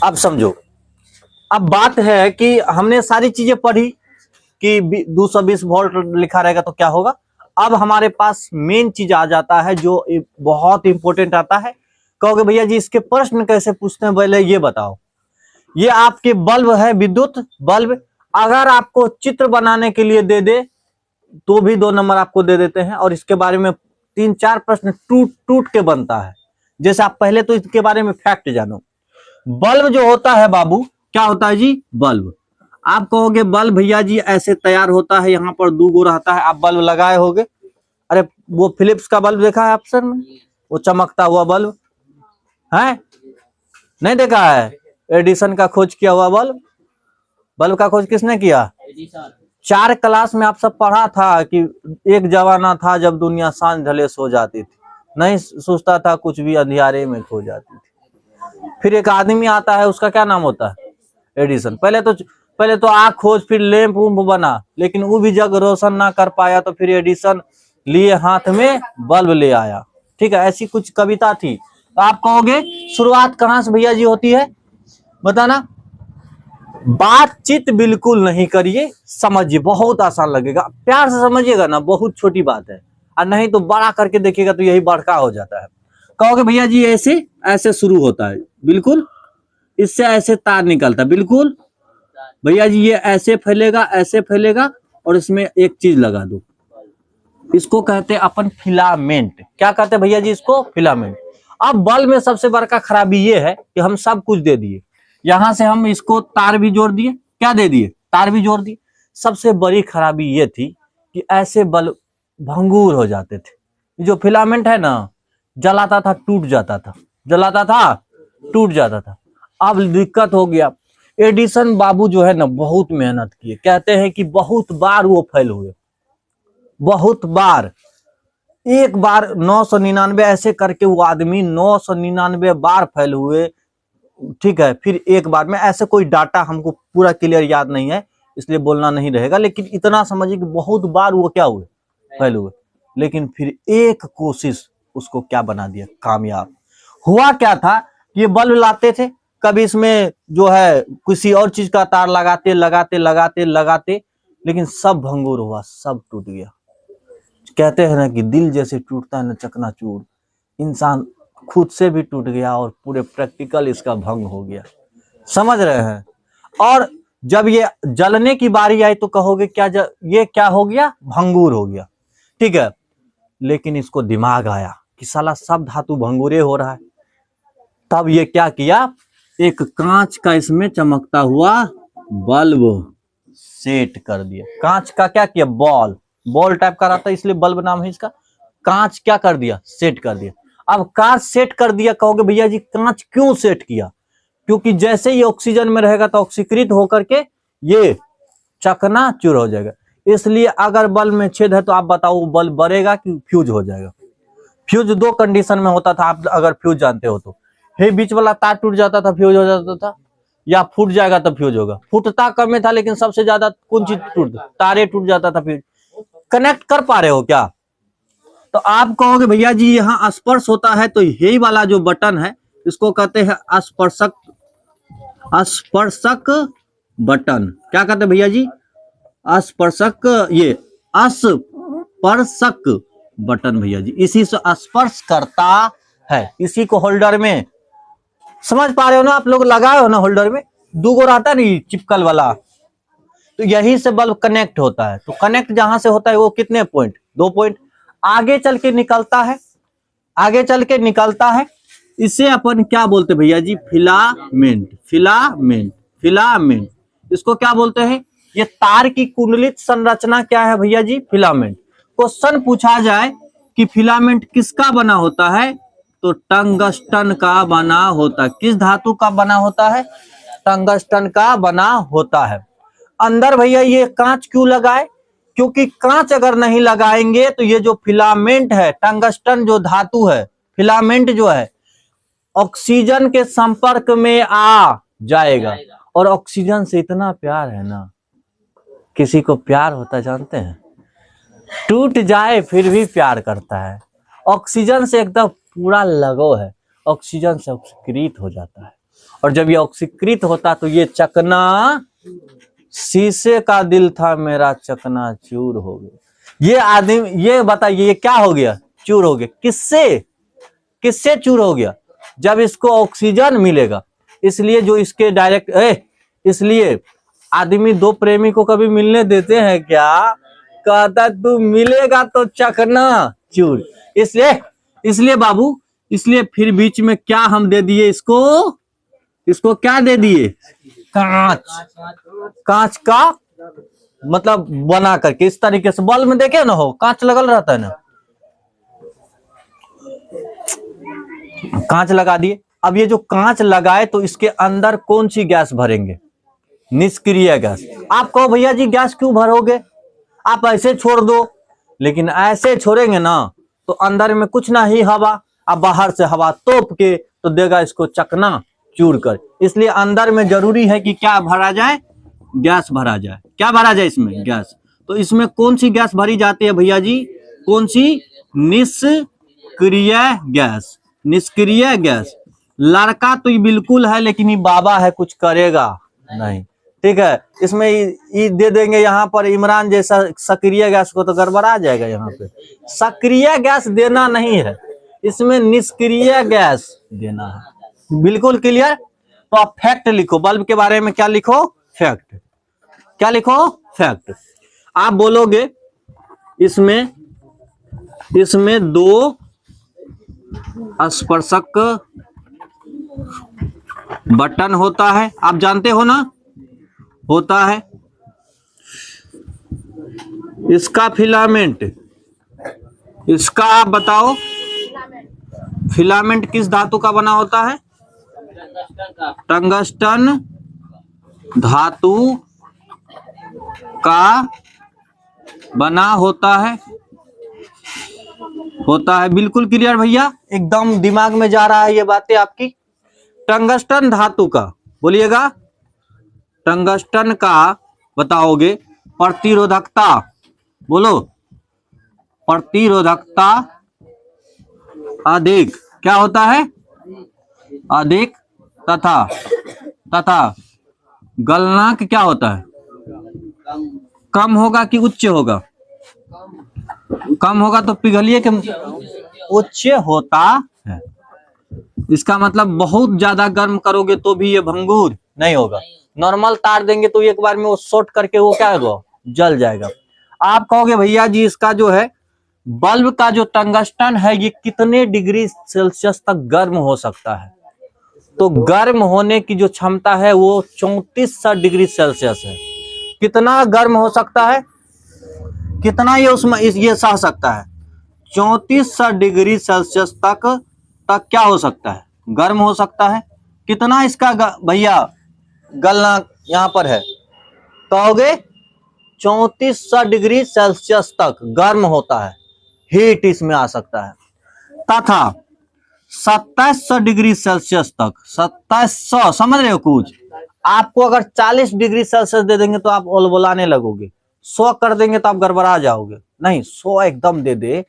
अब समझो, अब बात है कि हमने सारी चीजें पढ़ी कि 220 वोल्ट लिखा रहेगा तो क्या होगा। अब हमारे पास मेन चीज आ जाता है जो बहुत इंपॉर्टेंट आता है। कहोगे भैया जी इसके प्रश्न कैसे पूछते हैं, पहले ये बताओ। ये आपके बल्ब है, विद्युत बल्ब। अगर आपको चित्र बनाने के लिए दे दे तो भी 2 नंबर आपको दे देते हैं, और इसके बारे में 3-4 प्रश्न टूट के बनता है। जैसे आप पहले तो इसके बारे में फैक्ट जानो। बल्ब जो होता है बाबू, क्या होता है जी, बल्ब। आप कहोगे बल्ब भैया जी ऐसे तैयार होता है, यहाँ पर 2 गो रहता है, आप बल्ब लगाए होगे। अरे वो फिलिप्स का बल्ब देखा है आप सर में, वो चमकता हुआ बल्ब है, नहीं देखा है। एडिसन का खोज किया हुआ बल्ब का खोज किसने किया, 4 क्लास में आप सब पढ़ा था कि एक जमाना था जब दुनिया सांझ ढले सो जाती थी, नहीं सोचता था कुछ भी अंधियारे में खो जाती थी। फिर एक आदमी आता है, उसका क्या नाम होता है, एडिसन। पहले तो आग खोज, फिर लैंप बना, लेकिन वो भी जग रोशन ना कर पाया, तो फिर एडिसन लिए हाथ में बल्ब ले आया। ठीक है, ऐसी कुछ कविता थी। तो आप कहोगे शुरुआत कहां से भैया जी होती है, बताना। बातचीत बिल्कुल नहीं करिए, समझिए, बहुत आसान लगेगा, प्यार से समझिएगा ना, बहुत छोटी बात है। और नहीं तो बड़ा करके देखिएगा तो यही बड़का हो जाता है। कहोगे भैया जी ऐसे शुरू होता है, बिल्कुल। इससे ऐसे तार निकलता है, बिल्कुल भैया जी। ये ऐसे फैलेगा और इसमें एक चीज लगा दो, इसको कहते हैं अपन फिलामेंट। क्या कहते हैं भैया जी, इसको फिलामेंट। अब बल्ब में सबसे बड़का खराबी ये है कि हम सब कुछ दे दिए, यहां से हम इसको तार भी जोड़ दिए, क्या दे दिए, तार भी जोड़ दिए। सबसे बड़ी खराबी ये थी कि ऐसे बल्ब भंगूर हो जाते थे। जो फिलामेंट है ना, जलाता था टूट जाता था, जलाता था टूट जाता था। अब दिक्कत हो गया। एडिसन बाबू जो है ना बहुत मेहनत किए, कहते हैं कि बहुत बार वो फेल हुए, बहुत बार। एक बार 999 ऐसे करके वो आदमी 999 बार फेल हुए। ठीक है, फिर एक बार में, ऐसे कोई डाटा हमको पूरा क्लियर याद नहीं है इसलिए बोलना नहीं रहेगा, लेकिन इतना समझिए कि बहुत बार वो क्या हुए, फेल हुए। लेकिन फिर एक कोशिश उसको क्या बना दिया, कामयाब। हुआ क्या था, ये बल्ब लाते थे, कभी इसमें जो है किसी और चीज का तार लगाते, लेकिन सब भंगुर हुआ, सब टूट गया। कहते हैं ना कि दिल जैसे टूटता है ना चकनाचूर, इंसान खुद से भी टूट गया और पूरे प्रैक्टिकल इसका भंग हो गया। समझ रहे हैं। और जब ये जलने की बारी आई तो कहोगे क्या ये क्या हो गया, भंगूर हो गया। ठीक है, लेकिन इसको दिमाग आया कि साला सब धातु भंगूरे हो रहा है। तब ये क्या किया, एक कांच का इसमें चमकता हुआ बल्ब सेट कर दिया। कांच का क्या किया, बॉल टाइप का रहता है इसलिए बल्ब नाम है इसका। कांच क्या कर दिया, सेट कर दिया। अब कांच सेट कर दिया, कहोगे भैया जी कांच क्यों सेट किया, क्योंकि जैसे ये ऑक्सीजन में रहेगा तो ऑक्सीकृत होकर के ये चकनाचूर हो जाएगा। इसलिए अगर बल्ब में छेद है तो आप बताओ बल्ब बढ़ेगा कि फ्यूज हो जाएगा। फ्यूज 2 कंडीशन में होता था, आप अगर फ्यूज जानते हो तो। हे बीच वाला तार टूट जाता था, फ्यूज हो जाता था, या फूट जाएगा तब फ्यूज होगा। फूटता कम में था, लेकिन सबसे ज्यादा कौन चीज टूटता, तारे टूट जाता था। फ्यूज कनेक्ट कर पा रहे हो क्या। तो आप कहोगे भैया जी यहाँ स्पर्श होता है, तो यही वाला जो बटन है इसको कहते हैं स्पर्शक बटन। क्या कहते हैं भैया जी, स्पर्शक, ये स्पर्शक बटन भैया जी, इसी से स्पर्श करता है, इसी को होल्डर में, समझ पा रहे हो ना आप लोग, लगाए हो ना होल्डर में, 2 गो रहता नहीं चिपकल वाला, तो यही से बल्ब कनेक्ट होता है। तो कनेक्ट जहां से होता है वो कितने पॉइंट, 2 पॉइंट आगे चल के निकलता है, इसे अपन क्या बोलते हैं भैया जी, फिलामेंट। इसको क्या बोलते हैं, ये तार की कुंडलित संरचना क्या है भैया जी, फिलामेंट। क्वेश्चन पूछा जाए कि फिलामेंट किसका बना होता है, तो टंगस्टन का बना होता है। किस धातु का बना होता है? टंगस्टन का बना होता है। अंदर भैया ये कांच क्यों लगाए? क्योंकि कांच अगर नहीं लगाएंगे तो ये जो फिलामेंट है, टंगस्टन जो धातु है, फिलामेंट जो है, ऑक्सीजन के संपर्क में आ जाएगा। और ऑक्सीजन से इतना प्यार है ना, किसी को प्यार होता है जानते हैं, टूट जाए फिर भी प्यार करता है। ऑक्सीजन से एकदम पूरा लगाव है, ऑक्सीजन से ऑक्सीकृत हो जाता है। और जब ये ऑक्सीकृत होता तो ये चकना, शीशे का दिल था मेरा चकना चूर हो गया। ये आदमी, ये बताइए ये क्या हो गया? चूर हो गया। किससे? किससे चूर हो गया? जब इसको ऑक्सीजन मिलेगा। इसलिए जो इसके डायरेक्ट इसलिए आदमी दो प्रेमी को कभी मिलने देते हैं क्या? कहता तू मिलेगा तो चकना चूर। इसलिए बाबू, इसलिए फिर बीच में क्या हम दे दिए इसको क्या दे दिए? कांच। कांच का मतलब बना करके इस तरीके से बल्ब में देखे ना हो, कांच लगल रहता है ना, कांच लगा दिए। अब ये जो कांच लगाए तो इसके अंदर कौन सी गैस भरेंगे? निष्क्रिय गैस। आप कहो भैया जी गैस क्यों भरोगे, आप ऐसे छोड़ दो। लेकिन ऐसे छोड़ेंगे ना तो अंदर में कुछ ना ही हवा, अब बाहर से हवा तोप के तो देगा इसको चकना चूर कर। इसलिए अंदर में जरूरी है कि क्या भरा जाए? गैस भरा जाए। क्या भरा जाए इसमें? गैस। तो इसमें कौन सी गैस भरी जाती है भैया जी? कौन सी? निष्क्रिय गैस। निष्क्रिय गैस। लड़का तो ये बिल्कुल है लेकिन ये बाबा है, कुछ करेगा नहीं। ठीक है, इसमें ये दे देंगे यहाँ पर इमरान जैसा सक्रिय गैस को तो गड़बड़ा जाएगा। यहाँ पे सक्रिय गैस देना नहीं है, इसमें निष्क्रिय गैस देना है। बिल्कुल क्लियर? तो आप फैक्ट लिखो, बल्ब के बारे में क्या लिखो? फैक्ट। क्या लिखो? फैक्ट। आप बोलोगे इसमें दो स्पर्शक बटन होता है, आप जानते हो ना, होता है। इसका फिलामेंट, इसका आप बताओ फिलामेंट किस धातु का बना होता है? टंगस्टन धातु का बना होता है। बिल्कुल क्लियर भैया, एकदम दिमाग में जा रहा है ये बातें आपकी। टंगस्टन धातु का बोलिएगा, टंगस्टन का बताओगे प्रतिरोधकता, बोलो प्रतिरोधकता अधिक क्या होता है? अधिक तथा गलनांक क्या होता है? कम होगा कि उच्च होगा? कम होगा तो पिघलिए कि उच्च होता है। इसका मतलब बहुत ज्यादा गर्म करोगे तो भी ये भंगूर नहीं होगा। नॉर्मल तार देंगे तो एक बार में वो शॉर्ट करके वो क्या होगा? जल जाएगा। आप कहोगे भैया जी इसका जो है बल्ब का जो टंगस्टन है ये कितने डिग्री सेल्सियस तक गर्म हो सकता है? तो गर्म होने की जो क्षमता है वो 3400 डिग्री सेल्सियस है। कितना गर्म हो सकता है? कितना ये उसमें ये सह सकता है? 3400 डिग्री सेल्सियस तक क्या हो सकता है? गर्म हो सकता है। कितना इसका भैया गलना यहाँ पर है? कहोगे 3400 डिग्री सेल्सियस तक गर्म होता है, हीट इसमें आ सकता है। तथा 2700 डिग्री सेल्सियस तक, 2700 समझ रहे हो कुछ? आपको अगर 40 डिग्री सेल्सियस दे देंगे तो आप ओलबोलाने लगोगे, 100 कर देंगे तो आप गड़बड़ा जाओगे। नहीं, 100 एकदम दे दे।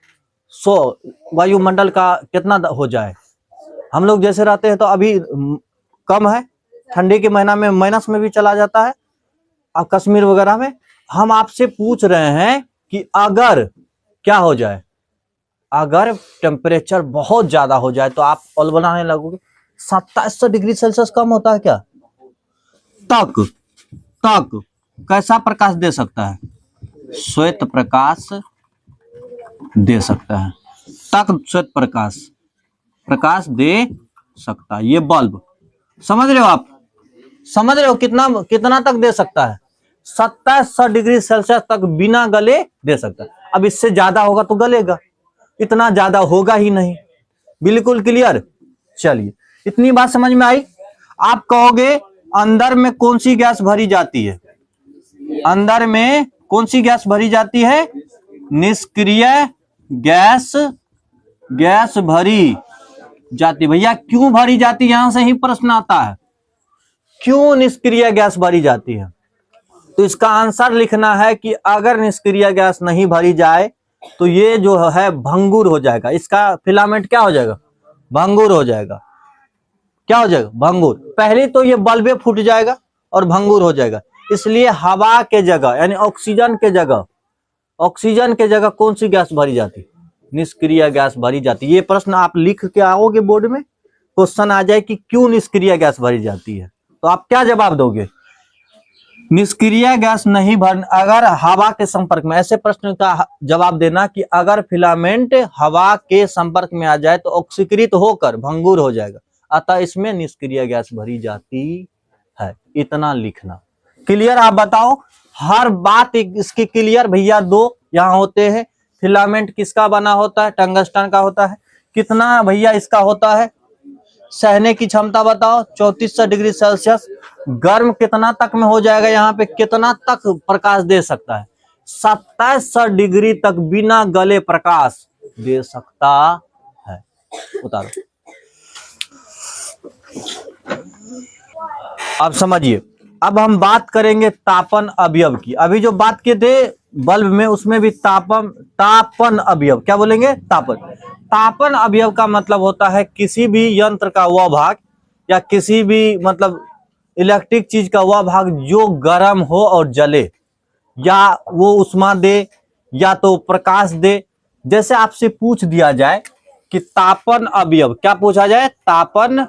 100 वायुमंडल का कितना हो जाए? हम लोग जैसे रहते हैं तो अभी कम है, ठंडी के महीना में माइनस में भी चला जाता है, अब कश्मीर वगैरह में। हम आपसे पूछ रहे हैं कि अगर क्या हो जाए, अगर टेम्परेचर बहुत ज्यादा हो जाए तो आप ओलबोलाने लगोगे। 2700 डिग्री सेल्सियस कम होता है क्या? तक कैसा प्रकाश दे सकता है? श्वेत प्रकाश दे सकता है। तक श्वेत प्रकाश दे सकता है ये बल्ब। समझ रहे हो आप? समझ रहे हो कितना तक दे सकता है? 2700 डिग्री सेल्सियस तक बिना गले दे सकता है। अब इससे ज्यादा होगा तो गलेगा, इतना ज्यादा होगा ही नहीं। बिल्कुल क्लियर। चलिए, इतनी बात समझ में आई। आप कहोगे अंदर में कौन सी गैस भरी जाती है? अंदर में कौन सी गैस भरी जाती है? निष्क्रिय गैस, गैस भरी जाती। भैया क्यों भरी जाती है, यहां से ही प्रश्न आता है, क्यों निष्क्रिय गैस भरी जाती है? तो इसका आंसर लिखना है कि अगर निष्क्रिय गैस नहीं भरी जाए तो ये जो है भंगुर हो जाएगा, इसका फिलामेंट क्या हो जाएगा? भंगुर हो जाएगा। क्या हो जाएगा? भंगुर। पहले तो ये बल्बे फूट जाएगा और भंगुर हो जाएगा। इसलिए हवा के जगह यानी ऑक्सीजन के जगह, ऑक्सीजन के जगह कौन सी गैस भरी जाती? निष्क्रिय गैस भरी जाती। ये प्रश्न आप लिख के आओगे बोर्ड में, क्वेश्चन आ जाए कि क्यों निष्क्रिय गैस भरी जाती है, तो आप क्या जवाब दोगे? निष्क्रिय गैस नहीं भर, अगर हवा के संपर्क में, ऐसे प्रश्न का जवाब देना कि अगर फिलामेंट हवा के संपर्क में आ जाए तो ऑक्सीकृत होकर भंगुर हो जाएगा, अतः इसमें निष्क्रिय गैस भरी जाती है। इतना लिखना। क्लियर? आप बताओ, हर बात इसकी क्लियर? भैया दो यहाँ होते हैं, फिलामेंट किसका बना होता है? टंगस्टन का होता है। कितना भैया इसका होता है? सहने की क्षमता बताओ, 3400 डिग्री सेल्सियस। गर्म कितना तक में हो जाएगा? यहाँ पे कितना तक प्रकाश दे सकता है? 2700 डिग्री तक बिना गले प्रकाश दे सकता है। उतारो। अब समझिए, अब हम बात करेंगे तापन अवयव की। अभी जो बात किए थे बल्ब में, उसमें भी तापन अवयव, क्या बोलेंगे? तापन अवयव का मतलब होता है किसी भी यंत्र का वह भाग या किसी भी मतलब इलेक्ट्रिक चीज का वह भाग जो गर्म हो और जले, या वो उष्मा दे या तो प्रकाश दे। जैसे आपसे पूछ दिया जाए कि तापन अवयव, क्या पूछा जाए? तापन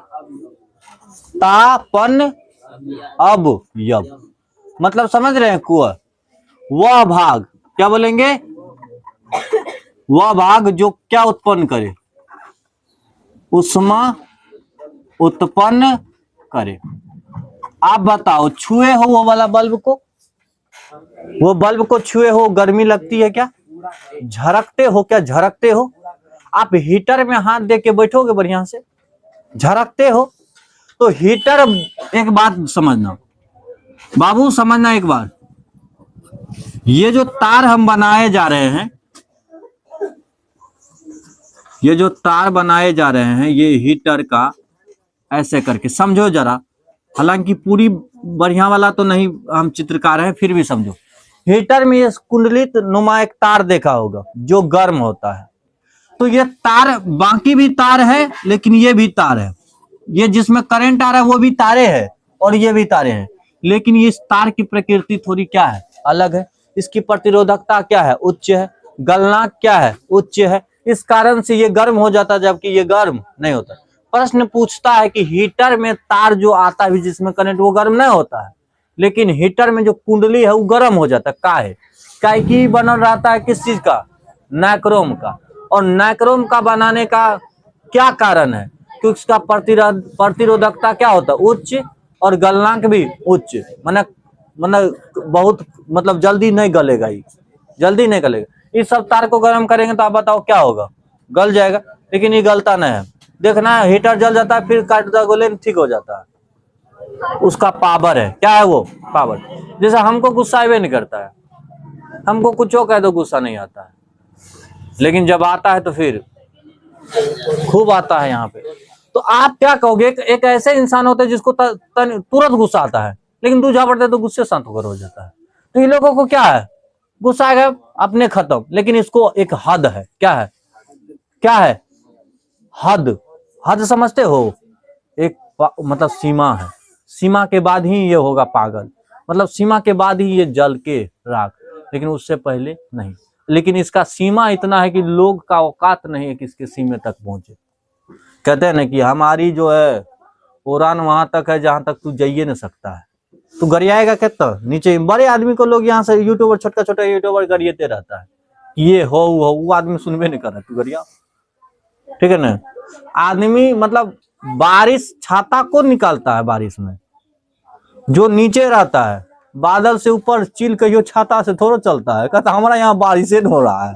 अवयव मतलब समझ रहे हैं? कुआ वह भाग, क्या बोलेंगे? वह भाग जो क्या उत्पन्न करे? उष्मा उत्पन्न करे। आप बताओ, छुए हो वो वाला बल्ब को? वो बल्ब को छुए हो, गर्मी लगती है क्या? झरकते हो क्या? झरकते हो? आप हीटर में हाथ दे के बैठोगे बढ़िया से, झरकते हो? तो हीटर, एक बात समझना बाबू, समझना एक बार, ये जो तार हम बनाए जा रहे हैं, ये जो तार बनाए जा रहे हैं, ये हीटर का ऐसे करके समझो जरा। हालांकि पूरी बढ़िया वाला तो नहीं हम चित्रकार हैं, फिर भी समझो। हीटर में ये कुंडलित नुमा एक तार देखा होगा जो गर्म होता है। तो ये तार, बाकी भी तार है लेकिन ये भी तार है, ये जिसमें करंट आ रहा है वो भी तारे हैं और ये भी तारे हैं, लेकिन इस तार की प्रकृति थोड़ी क्या है? अलग है। इसकी प्रतिरोधकता क्या है? उच्च है। गलनांक क्या है? उच्च है। इस कारण से ये गर्म हो जाता है जबकि ये गर्म नहीं होता। प्रश्न पूछता है कि हीटर में तार जो आता है जिसमें करंट, वो गर्म नहीं होता है, लेकिन हीटर में जो कुंडली है वो गर्म हो जाता है। काहे? काहे की बनल रहता है? किस चीज का? नाइक्रोम का। और नाइक्रोम का बनाने का क्या कारण है? क्योंकि उसका प्रतिरोधकता क्या होता है? उच्च, और गलनांक भी उच्च। मतलब बहुत मतलब जल्दी नहीं गलेगा, ये जल्दी नहीं गलेगा। इस सब तार को गर्म करेंगे तो आप बताओ क्या होगा? गल जाएगा। लेकिन ये गलता नहीं है। देखना है, हीटर जल जाता है फिर काटता गोले ठीक हो जाता है। उसका पावर है। क्या है वो? पावर। जैसे हमको गुस्सा भी नहीं करता है, हमको कुछ कह दो गुस्सा नहीं आता है, लेकिन जब आता है तो फिर खूब आता है यहाँ पे। तो आप क्या कहोगे? एक ऐसे इंसान होते हैं जिसको तुरंत गुस्सा आता है, लेकिन दूसरा पड़ता है तो गुस्से शांत होकर हो जाता है। तो इन लोगों को क्या है? गुस्सा आ गया अपने खत्म, लेकिन इसको एक हद है। क्या है? क्या है? हद। हद समझते हो? एक मतलब सीमा है, सीमा के बाद ही ये होगा पागल, मतलब सीमा के बाद ही ये जल के राख, लेकिन उससे पहले नहीं। लेकिन इसका सीमा इतना है कि लोग का औकात नहीं है कि इसके सीमे तक पहुंचे। कहते हैं ना कि हमारी जो है उड़ान वहां तक है जहां तक तू जाइए नहीं सकता है। तू गरियाएगा कितना नीचे? बड़े आदमी को लोग यहाँ से यूट्यूबर, छोटा छोटा यूट्यूबर गरियाते रहता है, ये हो वो आदमी सुनबे नहीं कर रहा, तू गरिया। ठीक है ना? आदमी मतलब बारिश छाता को निकालता है, बारिश में जो नीचे रहता है बादल से ऊपर चिल कहियो छाता से थोड़ा चलता है, कहता हमारा यहाँ बारिश हो रहा है।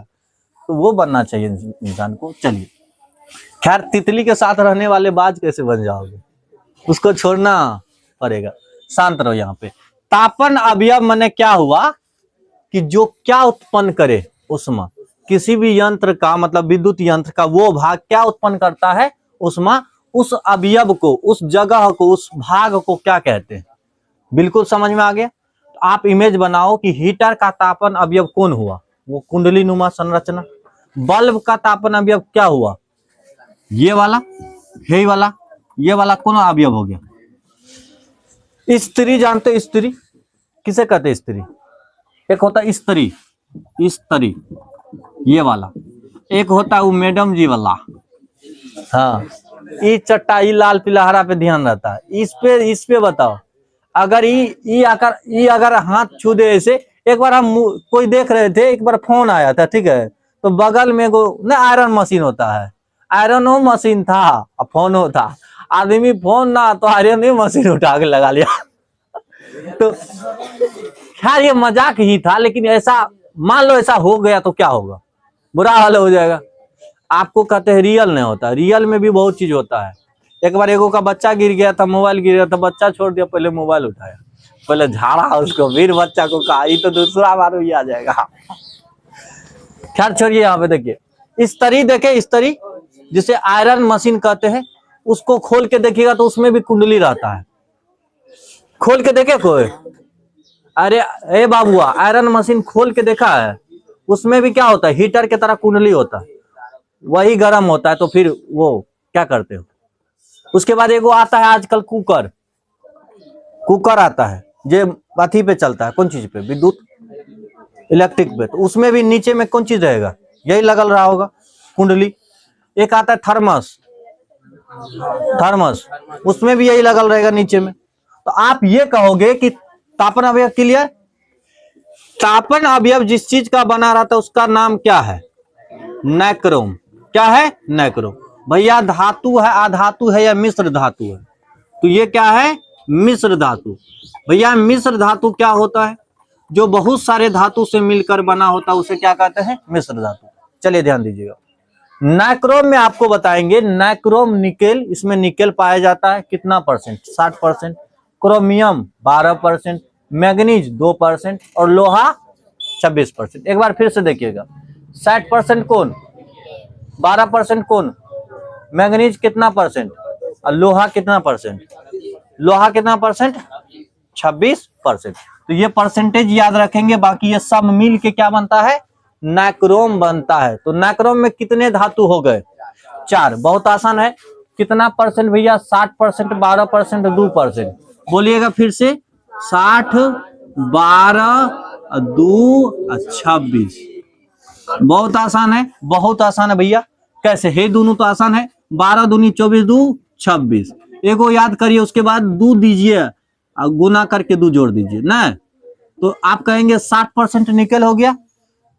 तो वो बनना चाहिए इंसान को। चलिए, खैर तितली के साथ रहने वाले बाज कैसे बन जाओगे, उसको छोड़ना पड़ेगा। शांत रहो यहाँ पे। तापन अवयव माने क्या हुआ कि जो क्या उत्पन्न करे उष्मा, किसी भी यंत्र का मतलब विद्युत यंत्र का वो भाग क्या उत्पन्न करता है, उष्मा। उस अवयव को, उस जगह को, उस भाग को क्या कहते हैं, बिल्कुल समझ में आ गया। तो आप इमेज बनाओ कि हीटर का तापन अवयव कौन हुआ, वो कुंडली नुमा संरचना। बल्ब का तापन अवयव क्या हुआ, ये वाला, हे वाला, ये वाला कौन अवयव हो गया। स्त्री जानते हो, स्त्री किसे कहते हैं, स्त्री एक होता है स्त्री, स्त्री ये वाला, एक होता है वो मैडम जी वाला। हाँ, ये चट्टा, ये लाल पीला हरा पे ध्यान रहता है। इस पे बताओ, अगर ये अगर हाथ छू दे ऐसे। एक बार हम कोई देख रहे थे, एक बार फोन आया था, ठीक है, तो बगल में वो ना आयरन मशीन होता है, आयरन वो मशीन था और फोन होता, आदमी फोन ना तो आयरन मशीन उठा के लगा लिया। तो खैर ये मजाक ही था, लेकिन ऐसा मान लो ऐसा हो गया तो क्या होगा, बुरा हाल हो जाएगा। आपको कहते हैं रियल नहीं होता, रियल में भी बहुत चीज होता है। एक बार एगो का बच्चा गिर गया था, मोबाइल गिर गया था, बच्चा छोड़ दिया, पहले मोबाइल उठाया, पहले झाड़ा उसको, फिर बच्चा को कहा, ये तो दूसरा बार भी आ जाएगा। खैर छोड़िए, यहाँ पे देखिए स्त्री, देखे स्त्री जिसे आयरन मशीन कहते हैं, उसको खोल के देखिएगा तो उसमें भी कुंडली रहता है। खोल के देखे कोई, अरे ए बाबुआ, आयरन मशीन खोल के देखा है, उसमें भी क्या होता है, हीटर की तरह कुंडली होता है, वही गर्म होता है। तो फिर वो क्या करते हो। उसके बाद एगो आता है आजकल कुकर, कुकर आता है जो अथी पे चलता है, कौन चीज पे, विद्युत इलेक्ट्रिक पे। तो उसमें भी नीचे में कौन चीज रहेगा, यही लगल रहा होगा, कुंडली। एक आता है थर्मस, थर्मस उसमें भी यही लगल रहेगा नीचे में। तो आप ये कहोगे कि तापन अवयव क्लियर। तापन अवयव जिस चीज का बना रहता है उसका नाम क्या है, नाइक्रोम। क्या है, नाइक्रोम। भैया धातु है, अधातु है या मिश्र धातु है, तो ये क्या है, मिश्र धातु। भैया मिश्र धातु क्या होता है, जो बहुत सारे धातु से मिलकर बना होता है उसे क्या कहते हैं, मिश्र धातु। चलिए ध्यान दीजिएगा, नाइक्रोम में आपको बताएंगे, नाइक्रोम निकेल, इसमें निकेल पाया जाता है कितना परसेंट, 60%, क्रोमियम 12%, मैग्नीज 2% और लोहा 26%। एक बार फिर से देखिएगा, 60% कौन, 12% कौन, मैग्नीज कितना परसेंट और लोहा कितना परसेंट, लोहा कितना परसेंट, 26%। तो ये परसेंटेज याद रखेंगे, बाकी ये सब मिल के क्या बनता है, नाइक्रोम बनता है। तो नाइक्रोम में कितने धातु हो गए, 4। बहुत आसान है, कितना परसेंट भैया, 60%, 12%, 2%। बोलिएगा फिर से, 60, 12, 2, 26। बहुत आसान है, बहुत आसान है भैया। कैसे है, दोनों तो आसान है, 12 दूनी 24, 2 26। एगो याद करिए, उसके बाद 2 दीजिए, गुना करके 2 जोड़ दीजिए ना, तो आप कहेंगे 60% निकल हो गया।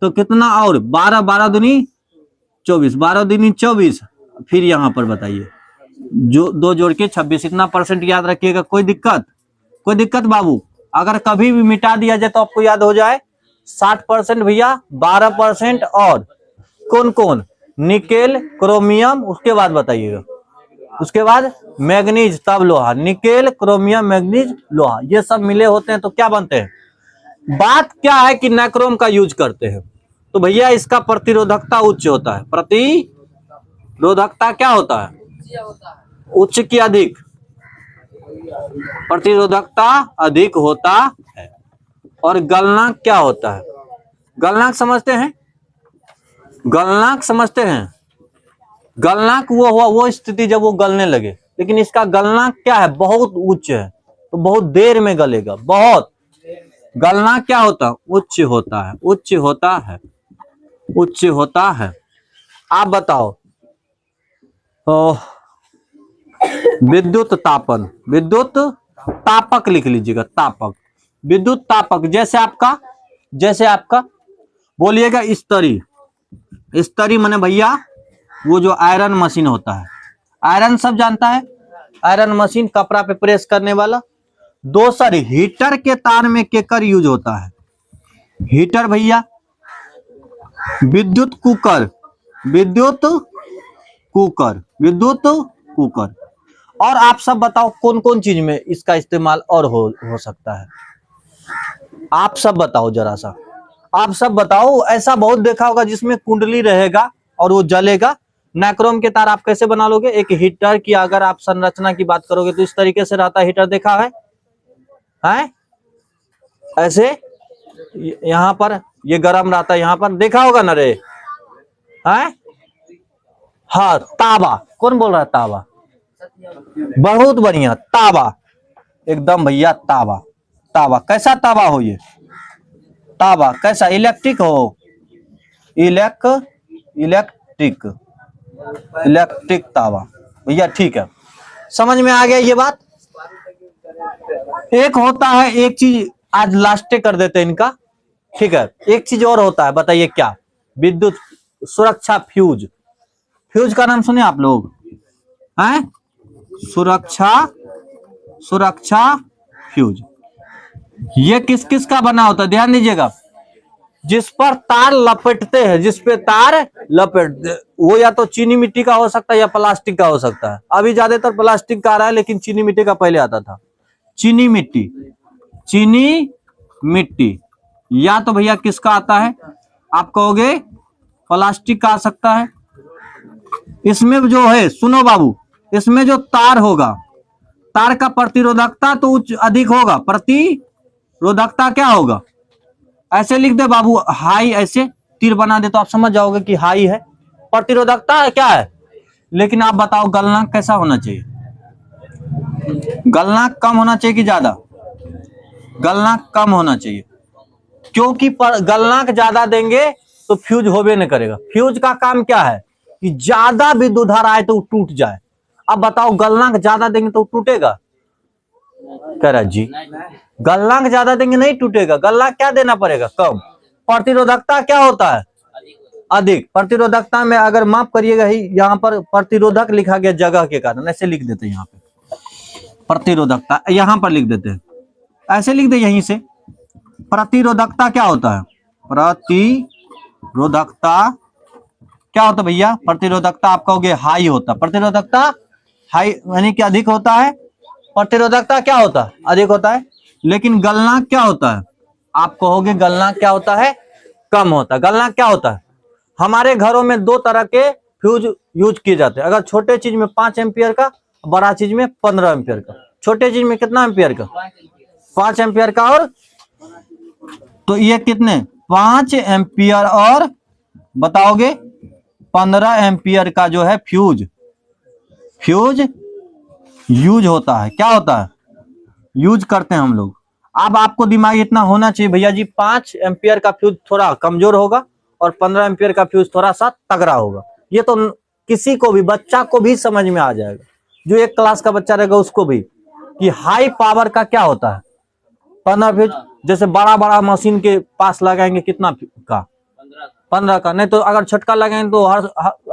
तो कितना और, 12, 12 दूनी 24, 12 दूनी 24, फिर यहाँ पर बताइए, जो 2 जोड़ के 26, इतना परसेंट याद रखिएगा। कोई दिक्कत, कोई दिक्कत बाबू, अगर कभी भी मिटा दिया जाए तो आपको याद हो जाए, 60% भैया, 12% और कौन कौन, निकेल, क्रोमियम, उसके बाद बताइएगा, उसके बाद मैग्नीज, तब लोहा। निकेल, क्रोमियम, मैग्नीज, लोहा, ये सब मिले होते हैं तो क्या बनते हैं। बात क्या है कि नाइक्रोम का यूज करते हैं, तो भैया इसका प्रतिरोधकता उच्च होता है। प्रतिरोधकता क्या होता है, उच्च की अधिक, प्रतिरोधकता अधिक होता है। और गलनांक क्या होता है, गलनांक समझते हैं, गलनांक समझते हैं। गलनांक वो हुआ वो स्थिति जब वो गलने लगे, लेकिन इसका गलनांक क्या है, बहुत उच्च है, तो बहुत देर में गलेगा, बहुत। गलनांक क्या होता है, उच्च होता है, उच्च होता है, उच्च होता है। आप बताओ, विद्युत तापन, विद्युत तापक लिख लीजिएगा, तापक, विद्युत तापक। जैसे आपका बोलिएगा स्तरी, स्तरी माने भैया वो जो आयरन मशीन होता है, आयरन सब जानता है, आयरन मशीन कपड़ा पे प्रेस करने वाला। दोसर हीटर के तार में केकर यूज होता है, हीटर भैया। विद्युत कुकर, विद्युत कुकर, विद्युत कुकर। और आप सब बताओ कौन कौन चीज में इसका इस्तेमाल और हो सकता है, आप सब बताओ जरा सा, आप सब बताओ। ऐसा बहुत देखा होगा जिसमें कुंडली रहेगा और वो जलेगा। नाइक्रोम के तार आप कैसे बना लोगे? एक हीटर की अगर आप संरचना की बात करोगे तो इस तरीके से रहता है हीटर, देखा है? हैं? ऐसे यहाँ पर ये गर्म रहता है, यहाँ पर देखा होगा ना रे? हैं? हाँ, तावा। कौन बोल रहा है तावा? बहुत बढ़िया, तावा, एकदम भैया, तावा। तावा कैसा तावा हो? ये तावा कैसा? इलेक्ट्रिक हो? इलेक्ट्रिक इलेक्ट्रिक तावा भैया, ठीक है, समझ में आ गया ये बात। एक होता है, एक चीज आज लास्ट कर देते हैं इनका, ठीक है। एक चीज और होता है, बताइए क्या? विद्युत सुरक्षा फ्यूज। फ्यूज का नाम सुने आप लोग? हैं? सुरक्षा फ्यूज। ये किस किस का बना होता है? ध्यान दीजिएगा। जिस पर तार लपेटते हैं, जिस पे तार लपेटते, वो या तो चीनी मिट्टी का हो सकता है या प्लास्टिक का हो सकता है। अभी ज्यादातर प्लास्टिक का आ रहा है, लेकिन चीनी मिट्टी का पहले आता था। चीनी मिट्टी या तो भैया किसका आता है? आप कहोगे प्लास्टिक का आ सकता है। इसमें जो है, सुनो बाबू, इसमें जो तार होगा, तार का प्रतिरोधकता तो उच्च अधिक होगा। प्रतिरोधकता क्या होगा? ऐसे लिख दे बाबू, हाई, ऐसे तीर बना दे तो आप समझ जाओगे कि हाई है। प्रतिरोधकता क्या है? लेकिन आप बताओ गलनांक कैसा होना चाहिए? गलनांक कम होना चाहिए कि ज्यादा? गलनांक कम होना चाहिए, क्योंकि गलनांक ज्यादा देंगे तो फ्यूज होबे नहीं करेगा। फ्यूज का काम क्या है? कि ज्यादा विद्युत धारा आए तो टूट जाए। अब बताओ गलनांक ज्यादा देंगे तो टूटेगा? कह रहा जी, गलनांक ज्यादा देंगे नहीं टूटेगा। गलनांक क्या देना पड़ेगा? कम। प्रतिरोधकता क्या होता है? अधिक। प्रतिरोधकता में अगर माफ करिएगा, ही यहाँ पर प्रतिरोधक लिखा गया जगह के कारण, ऐसे लिख देते हैं यहाँ पे। प्रतिरोधकता यहाँ पर लिख देते हैं, ऐसे लिख दे यहीं से। प्रतिरोधकता क्या होता है? प्रतिरोधकता क्या होता है भैया? प्रतिरोधकता आप कहोगे हाई होता। प्रतिरोधकता हाई यानी कि अधिक होता है। प्रतिरोधकता क्या होता है? अधिक होता है। लेकिन गलनांक क्या होता है? आप कहोगे गलनांक क्या होता है? कम होता है। गलनांक क्या होता है? हमारे घरों में दो तरह के फ्यूज यूज किए जाते हैं। अगर छोटे चीज में 5 एम्पियर का, बड़ा चीज में 15 एम्पियर का। छोटे चीज में कितना एम्पियर का? 5 एम्पियर का। और तो ये कितने? 5 एम्पियर और बताओगे 15 एम्पियर का जो है फ्यूज यूज होता है। क्या होता है? यूज करते हैं हम लोग। अब आपको दिमाग इतना होना चाहिए भैया जी, 5 एम्पियर का फ्यूज थोड़ा कमजोर होगा और 15 एम्पियर का फ्यूज थोड़ा सा तगड़ा होगा। ये तो किसी को भी, बच्चा को भी समझ में आ जाएगा, जो 1 क्लास का बच्चा रहेगा उसको भी, कि हाई पावर का क्या होता है। 15 फ्यूज, जैसे बड़ा बड़ा मशीन के पास लगाएंगे कितना का? 15 का। नहीं तो अगर छटका लगाएंगे तो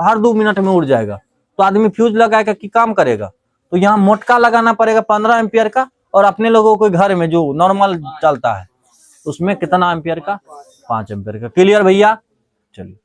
हर 2 मिनट में उड़ जाएगा। तो आदमी फ्यूज लगाएगा कि काम करेगा? तो यहाँ मोटका लगाना पड़ेगा 15 एम्पियर का। और अपने लोगों के घर में जो नॉर्मल चलता है उसमें कितना एम्पियर का? 5 एम्पियर का। क्लियर भैया? चलिए।